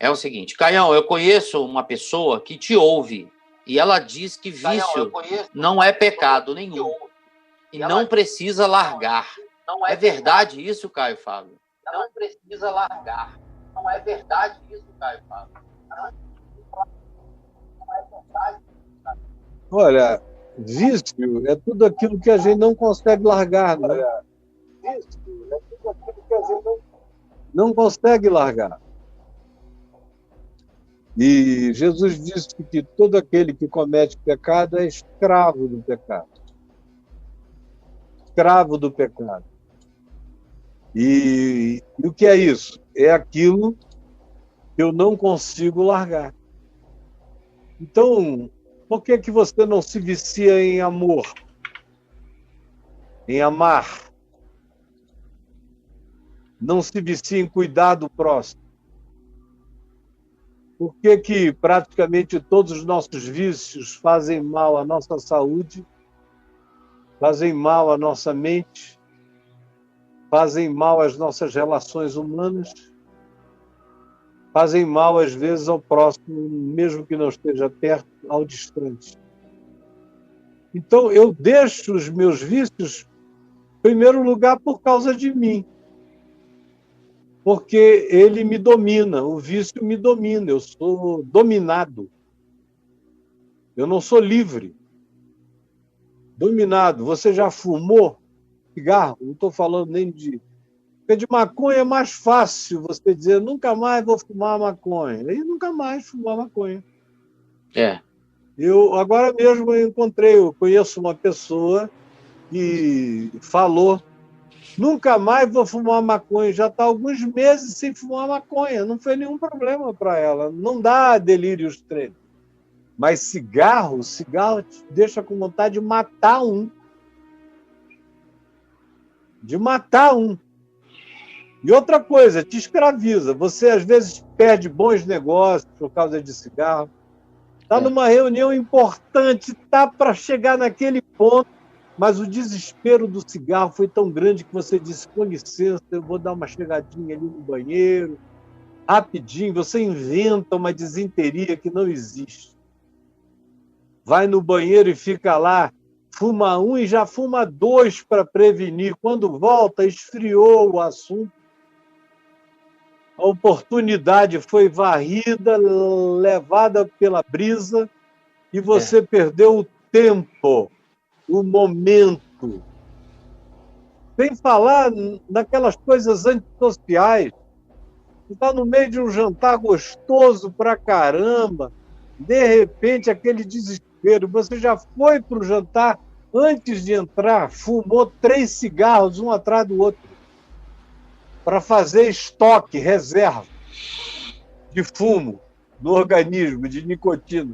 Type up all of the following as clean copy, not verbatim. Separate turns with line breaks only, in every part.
É o seguinte, Caião, eu conheço uma pessoa que te ouve e ela diz que vício não é pecado nenhum e não precisa largar. É verdade isso, Caio Fábio? Não precisa largar. Não é verdade isso, Caio Fábio?
Olha, vício é tudo aquilo que a gente não consegue largar, né? Vício é tudo aquilo que a gente não consegue largar. E Jesus disse que todo aquele que comete pecado é escravo do pecado. Escravo do pecado. E o que é isso? É aquilo que eu não consigo largar. Então, por que você não se vicia em amor? Em amar? Não se vicia em cuidar do próximo? Por que praticamente todos os nossos vícios fazem mal à nossa saúde, fazem mal à nossa mente, fazem mal às nossas relações humanas, fazem mal, às vezes, ao próximo, mesmo que não esteja perto, ao distante. Então, eu deixo os meus vícios, em primeiro lugar, por causa de mim. Porque ele me domina, o vício me domina, eu sou dominado. Eu não sou livre. Dominado. Você já fumou cigarro? Não estou falando nem de... Porque de maconha é mais fácil você dizer nunca mais vou fumar maconha. E nunca mais fumar maconha.
É.
Eu agora mesmo eu conheço uma pessoa que falou nunca mais vou fumar maconha. Já está alguns meses sem fumar maconha. Não foi nenhum problema para ela. Não dá delírio extremo. Mas cigarro te deixa com vontade de matar um. De matar um. E outra coisa, te escraviza. Você, às vezes, perde bons negócios por causa de cigarro. Está numa reunião importante, está para chegar naquele ponto, mas o desespero do cigarro foi tão grande que você disse, com licença, eu vou dar uma chegadinha ali no banheiro, rapidinho. Você inventa uma desinteria que não existe. Vai no banheiro e fica lá, fuma um e já fuma dois para prevenir. Quando volta, esfriou o assunto. A oportunidade foi varrida, levada pela brisa, e você perdeu o tempo, o momento. Sem falar naquelas coisas antissociais. Você está no meio de um jantar gostoso pra caramba, de repente aquele desespero. Você já foi para o jantar, antes de entrar, fumou 3 cigarros, um atrás do outro, para fazer estoque, reserva de fumo no organismo, de nicotina.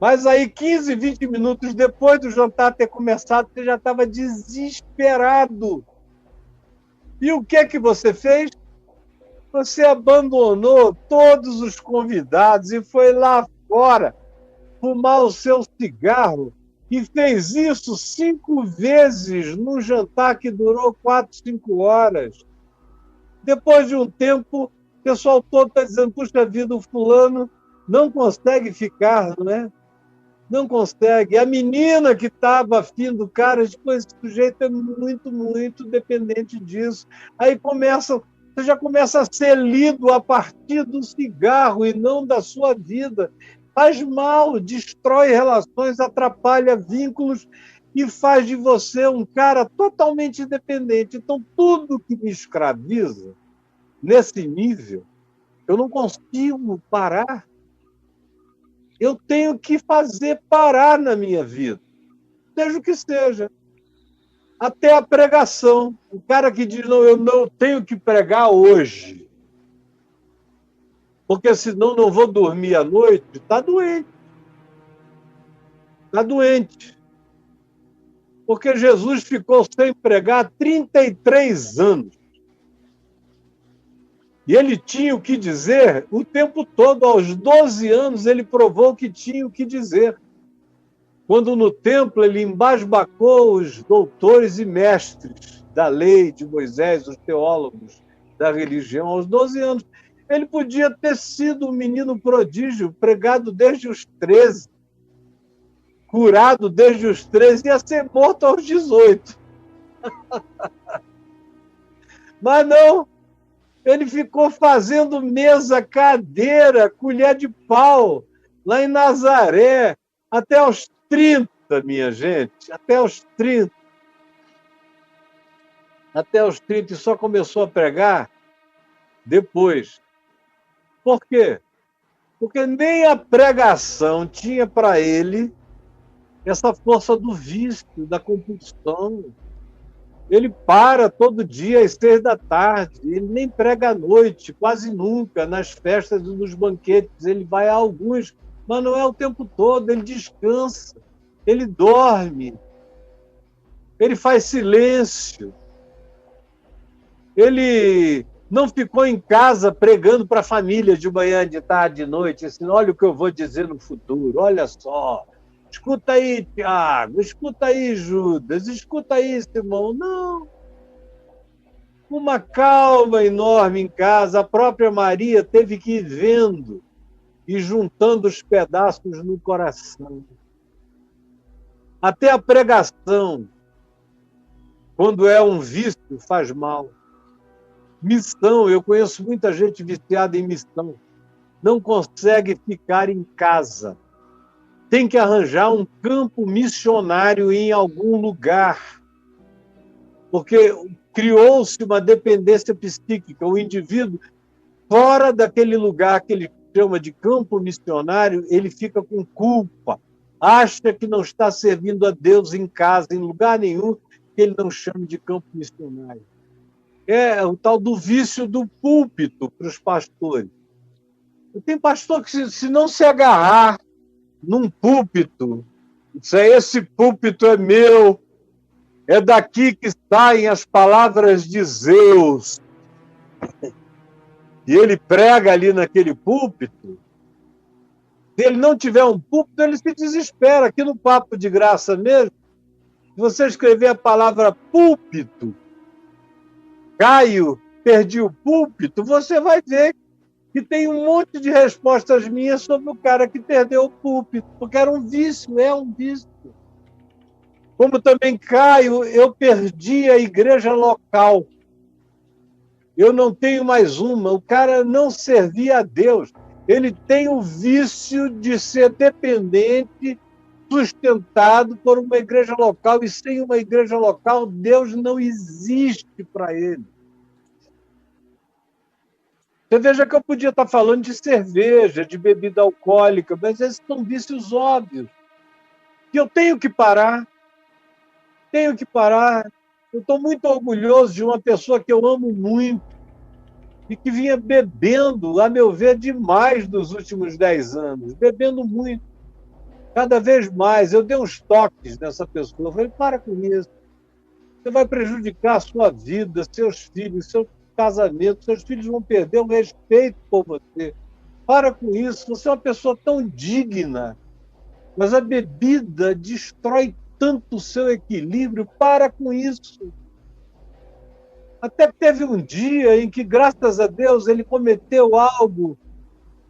Mas aí, 15, 20 minutos depois do jantar ter começado, você já estava desesperado. E o que você fez? Você abandonou todos os convidados e foi lá fora fumar o seu cigarro e fez isso 5 vezes num jantar que durou 4, 5 horas. Depois de um tempo, o pessoal todo está dizendo, puxa vida, o fulano não consegue ficar, não é? Não consegue. A menina que estava afim do cara, depois esse sujeito é muito, muito dependente disso. Aí você já começa a ser lido a partir do cigarro e não da sua vida. Faz mal, destrói relações, atrapalha vínculos e faz de você um cara totalmente independente. Então, tudo que me escraviza, nesse nível, eu não consigo parar. Eu tenho que fazer parar na minha vida, seja o que seja. Até a pregação. O cara que diz, não, eu não tenho que pregar hoje, porque senão não vou dormir à noite, está doente. Está doente. Porque Jesus ficou sem pregar 33 anos. E ele tinha o que dizer o tempo todo. Aos 12 anos, ele provou que tinha o que dizer. Quando no templo ele embasbacou os doutores e mestres da lei de Moisés, os teólogos da religião, aos 12 anos. Ele podia ter sido um menino prodígio, pregado desde os 13, curado desde os 13, ia ser morto aos 18. Mas não, ele ficou fazendo mesa, cadeira, colher de pau, lá em Nazaré, até aos 30, minha gente, até aos 30. Até aos 30 e só começou a pregar depois. Por quê? Porque nem a pregação tinha para ele essa força do vício, da compulsão. Ele para todo dia às 6 da tarde, ele nem prega à noite, quase nunca, nas festas e nos banquetes. Ele vai a alguns, mas não é o tempo todo, ele descansa, ele dorme, ele faz silêncio. Ele não ficou em casa pregando para a família de manhã, de tarde, de noite, assim, olha o que eu vou dizer no futuro, olha só. Escuta aí, Tiago, escuta aí, Judas, escuta aí, Simão. Não. Uma calma enorme em casa, a própria Maria teve que ir vendo e juntando os pedaços no coração. Até a pregação, quando é um vício, faz mal. Missão, eu conheço muita gente viciada em missão, não consegue ficar em casa. Tem que arranjar um campo missionário em algum lugar, porque criou-se uma dependência psíquica. O indivíduo, fora daquele lugar que ele chama de campo missionário, ele fica com culpa, acha que não está servindo a Deus em casa, em lugar nenhum que ele não chame de campo missionário. É o tal do vício do púlpito para os pastores. Tem pastor que, se não se agarrar num púlpito, esse púlpito é meu, é daqui que saem as palavras de Zeus, e ele prega ali naquele púlpito, se ele não tiver um púlpito, ele se desespera. Aqui no Papo de Graça mesmo, se você escrever a palavra púlpito, Caio, perdi o púlpito, você vai ver que tem um monte de respostas minhas sobre o cara que perdeu o púlpito, porque era um vício, é um vício. Como também, Caio, eu perdi a igreja local. Eu não tenho mais uma. O cara não servia a Deus. Ele tem o vício de ser dependente, sustentado por uma igreja local, e sem uma igreja local, Deus não existe para ele. Você veja que eu podia estar falando de cerveja, de bebida alcoólica, mas esses são vícios óbvios, que eu tenho que parar. Tenho que parar. Eu estou muito orgulhoso de uma pessoa que eu amo muito e que vinha bebendo, a meu ver, demais nos últimos 10 anos, bebendo muito. Cada vez mais. Eu dei uns toques nessa pessoa. Eu falei, para com isso. Você vai prejudicar a sua vida, seus filhos, seu casamento. Seus filhos vão perder o respeito por você. Para com isso. Você é uma pessoa tão digna. Mas a bebida destrói tanto o seu equilíbrio. Para com isso. Até teve um dia em que, graças a Deus, ele cometeu algo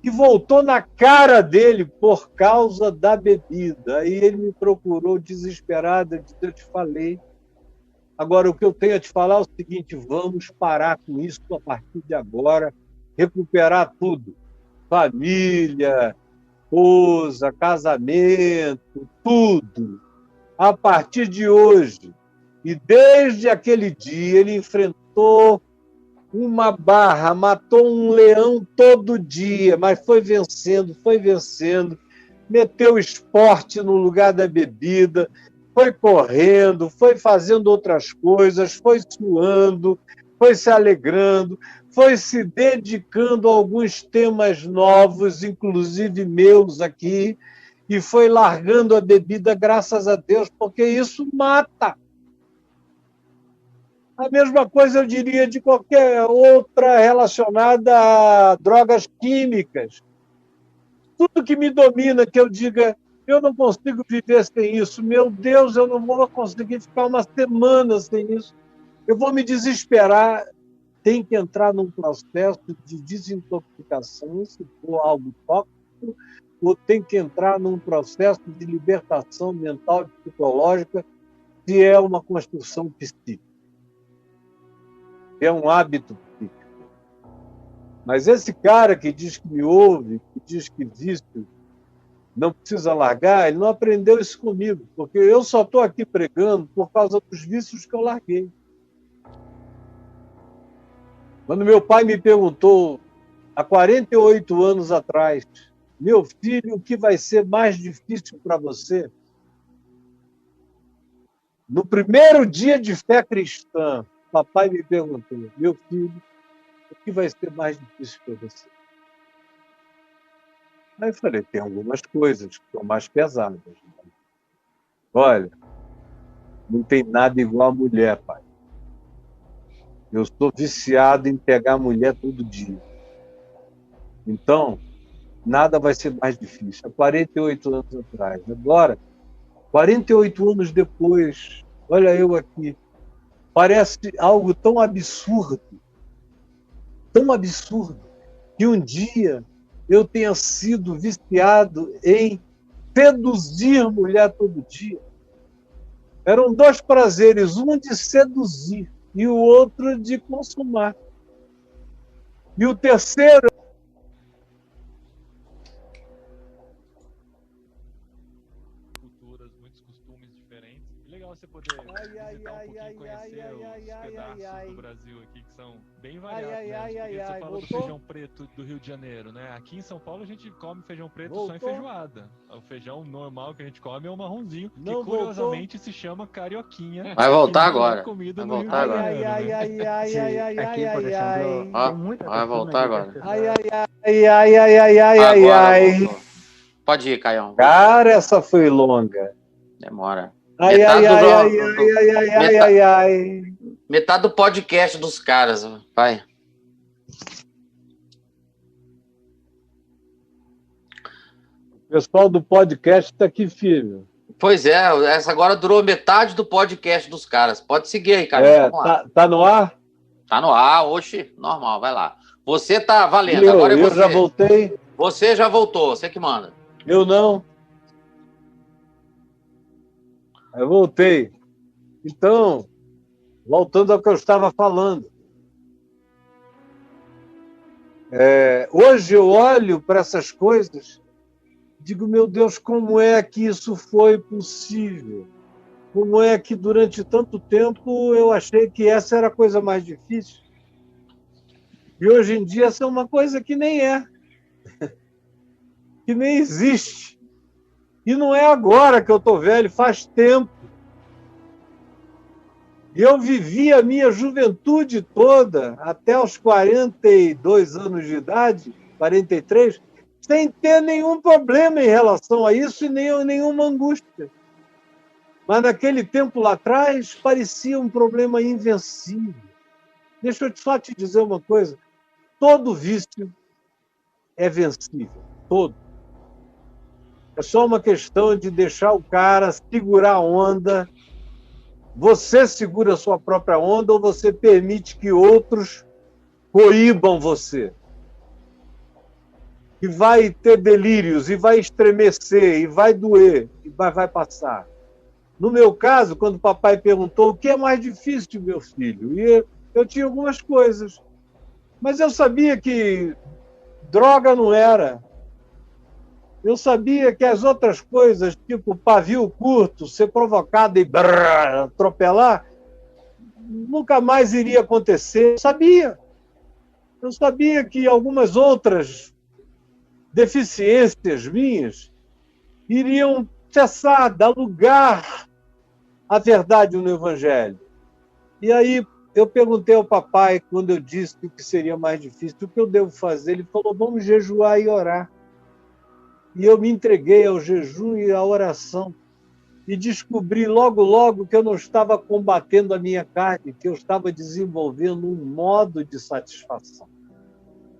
que voltou na cara dele por causa da bebida. Aí ele me procurou desesperado, eu disse, eu te falei. Agora, o que eu tenho a te falar é o seguinte, vamos parar com isso a partir de agora, recuperar tudo. Família, esposa, casamento, tudo. A partir de hoje. E desde aquele dia ele enfrentou uma barra, matou um leão todo dia, mas foi vencendo, meteu esporte no lugar da bebida, foi correndo, foi fazendo outras coisas, foi suando, foi se alegrando, foi se dedicando a alguns temas novos, inclusive meus aqui, e foi largando a bebida, graças a Deus, porque isso mata. A mesma coisa eu diria de qualquer outra relacionada a drogas químicas. Tudo que me domina, que eu diga, eu não consigo viver sem isso, meu Deus, eu não vou conseguir ficar uma semana sem isso, eu vou me desesperar, tem que entrar num processo de desintoxicação, se for algo tóxico, ou tem que entrar num processo de libertação mental e psicológica, se é uma construção psíquica, é um hábito psíquico. Mas esse cara que diz que me ouve, que diz que vício não precisa largar, ele não aprendeu isso comigo, porque eu só estou aqui pregando por causa dos vícios que eu larguei. Quando meu pai me perguntou, há 48 anos atrás, meu filho, o que vai ser mais difícil para você? No primeiro dia de fé cristã, papai me perguntou, meu filho, o que vai ser mais difícil para você? Aí eu falei, tem algumas coisas que são mais pesadas. Olha, não tem nada igual a mulher, pai. Eu sou viciado em pegar mulher todo dia. Então, nada vai ser mais difícil. Há 48 anos atrás. Agora, 48 anos depois, olha eu aqui, parece algo tão absurdo, que um dia eu tenha sido viciado em seduzir mulher todo dia. Eram dois prazeres, um de seduzir e o outro de consumar. E o terceiro...
Culturas, muitos costumes diferentes. E legal você poder visitar um pouquinho, conhecer os pedaços do Brasil aqui que são bem variados, né? Porque você fala do feijão preto do Rio de Janeiro, né? Aqui em São Paulo a gente come feijão preto só em feijoada. O feijão normal que a gente come é o marronzinho, que curiosamente se chama carioquinha.
Vai voltar agora.
Comida
vai voltar agora.
Aqui, por exemplo, tem muita
vai voltar agora.
Ai.
Pode ir, Caião.
Cara, essa foi longa.
Demora. Metade do podcast dos caras, vai.
O pessoal do podcast está aqui firme.
Pois é, essa agora durou metade do podcast dos caras. Pode seguir aí, cara.
Tá no ar?
Tá no ar, oxe, normal, vai lá. Você tá valendo,
agora é você. Eu já voltei.
Você já voltou, você que manda.
Eu não. Eu voltei. Então, voltando ao que eu estava falando. Hoje eu olho para essas coisas, digo, meu Deus, como é que isso foi possível? Como é que durante tanto tempo eu achei que essa era a coisa mais difícil? E hoje em dia essa é uma coisa que nem é. Que nem existe. E não é agora que eu estou velho, faz tempo. Eu vivi a minha juventude toda, até os 42 anos de idade, 43, sem ter nenhum problema em relação a isso e nenhuma angústia. Mas naquele tempo lá atrás, parecia um problema invencível. Deixa eu só te dizer uma coisa. Todo vício é vencível. Todo. É só uma questão de deixar o cara segurar a onda. Você segura a sua própria onda ou você permite que outros coíbam você? E vai ter delírios, e vai estremecer, e vai doer, e vai passar. No meu caso, quando o papai perguntou o que é mais difícil, meu filho, e eu tinha algumas coisas. Mas eu sabia que droga não era. Eu sabia que as outras coisas, tipo pavio curto, ser provocado e atropelar, nunca mais iria acontecer. Eu sabia. Eu sabia que algumas outras deficiências minhas iriam cessar, dar lugar à verdade no Evangelho. E aí eu perguntei ao papai, quando eu disse que seria mais difícil, o que eu devo fazer? Ele falou, vamos jejuar e orar. E eu me entreguei ao jejum e à oração. E descobri logo, logo que eu não estava combatendo a minha carne, que eu estava desenvolvendo um modo de satisfação.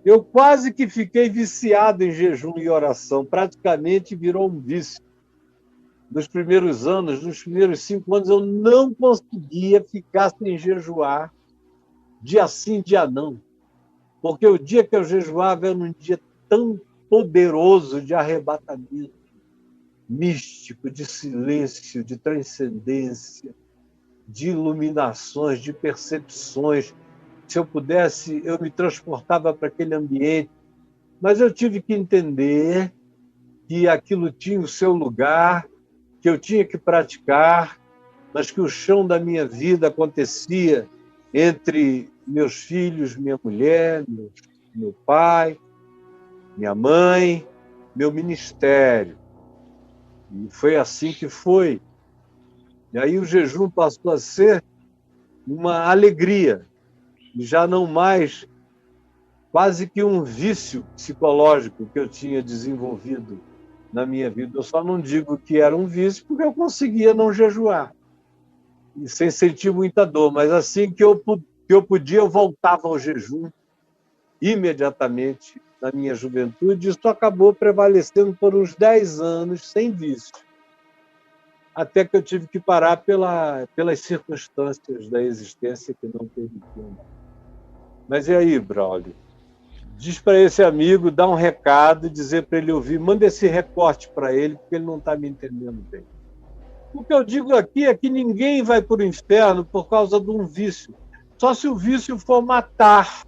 Eu quase que fiquei viciado em jejum e oração. Praticamente virou um vício. Nos primeiros anos, nos primeiros 5 anos, eu não conseguia ficar sem jejuar dia sim, dia não. Porque o dia que eu jejuava era um dia tão poderoso de arrebatamento, místico, de silêncio, de transcendência, de iluminações, de percepções. Se eu pudesse, eu me transportava para aquele ambiente. Mas eu tive que entender que aquilo tinha o seu lugar, que eu tinha que praticar, mas que o chão da minha vida acontecia entre meus filhos, minha mulher, meu pai, minha mãe, meu ministério. E foi assim que foi. E aí o jejum passou a ser uma alegria, e já não mais quase que um vício psicológico que eu tinha desenvolvido na minha vida. Eu só não digo que era um vício porque eu conseguia não jejuar, e sem sentir muita dor, mas assim que eu podia, eu voltava ao jejum imediatamente na minha juventude. Isso acabou prevalecendo por uns 10 anos sem vício, até que eu tive que parar pelas circunstâncias da existência que não permitiam. Mas e aí, Braulio? Diz para esse amigo, dá um recado, dizer para ele ouvir, manda esse recorte para ele, porque ele não está me entendendo bem. O que eu digo aqui é que ninguém vai para o inferno por causa de um vício. Só se o vício for matar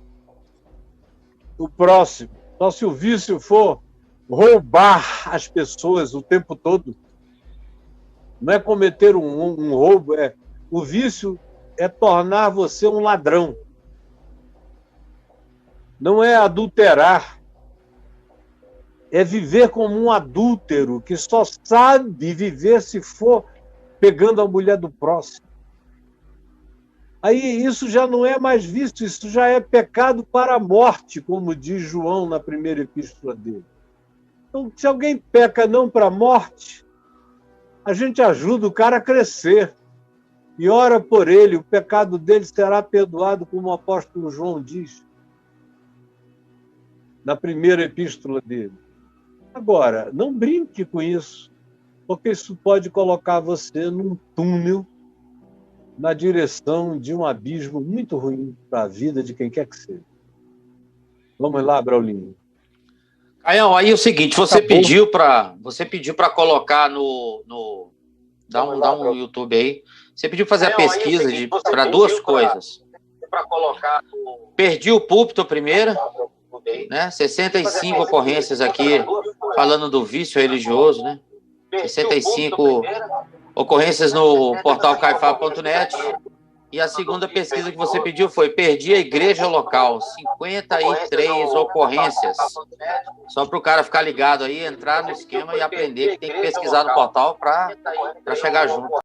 o próximo. Só se o vício for roubar as pessoas o tempo todo. Não é cometer um roubo, o vício é tornar você um ladrão. Não é adulterar, é viver como um adúltero que só sabe viver se for pegando a mulher do próximo. Aí isso já não é mais vício, isso já é pecado para a morte, como diz João na primeira epístola dele. Então, se alguém peca não para a morte, a gente ajuda o cara a crescer e ora por ele, o pecado dele será perdoado, como o apóstolo João diz na primeira epístola dele. Agora, não brinque com isso, porque isso pode colocar você num túnel na direção de um abismo muito ruim para a vida de quem quer que seja. Vamos lá, Braulinho.
Caião, aí é o seguinte, você pediu para colocar no dá um YouTube aí. Você pediu fazer a pesquisa para duas coisas. Perdi o púlpito primeiro, né? 65 ocorrências aqui falando do vício religioso, né? 65 ocorrências no portal caifá.net. E a segunda pesquisa que você pediu foi perdi a igreja local, 53 ocorrências. Só para o cara ficar ligado aí, entrar no esquema e aprender que tem que pesquisar no portal para chegar junto.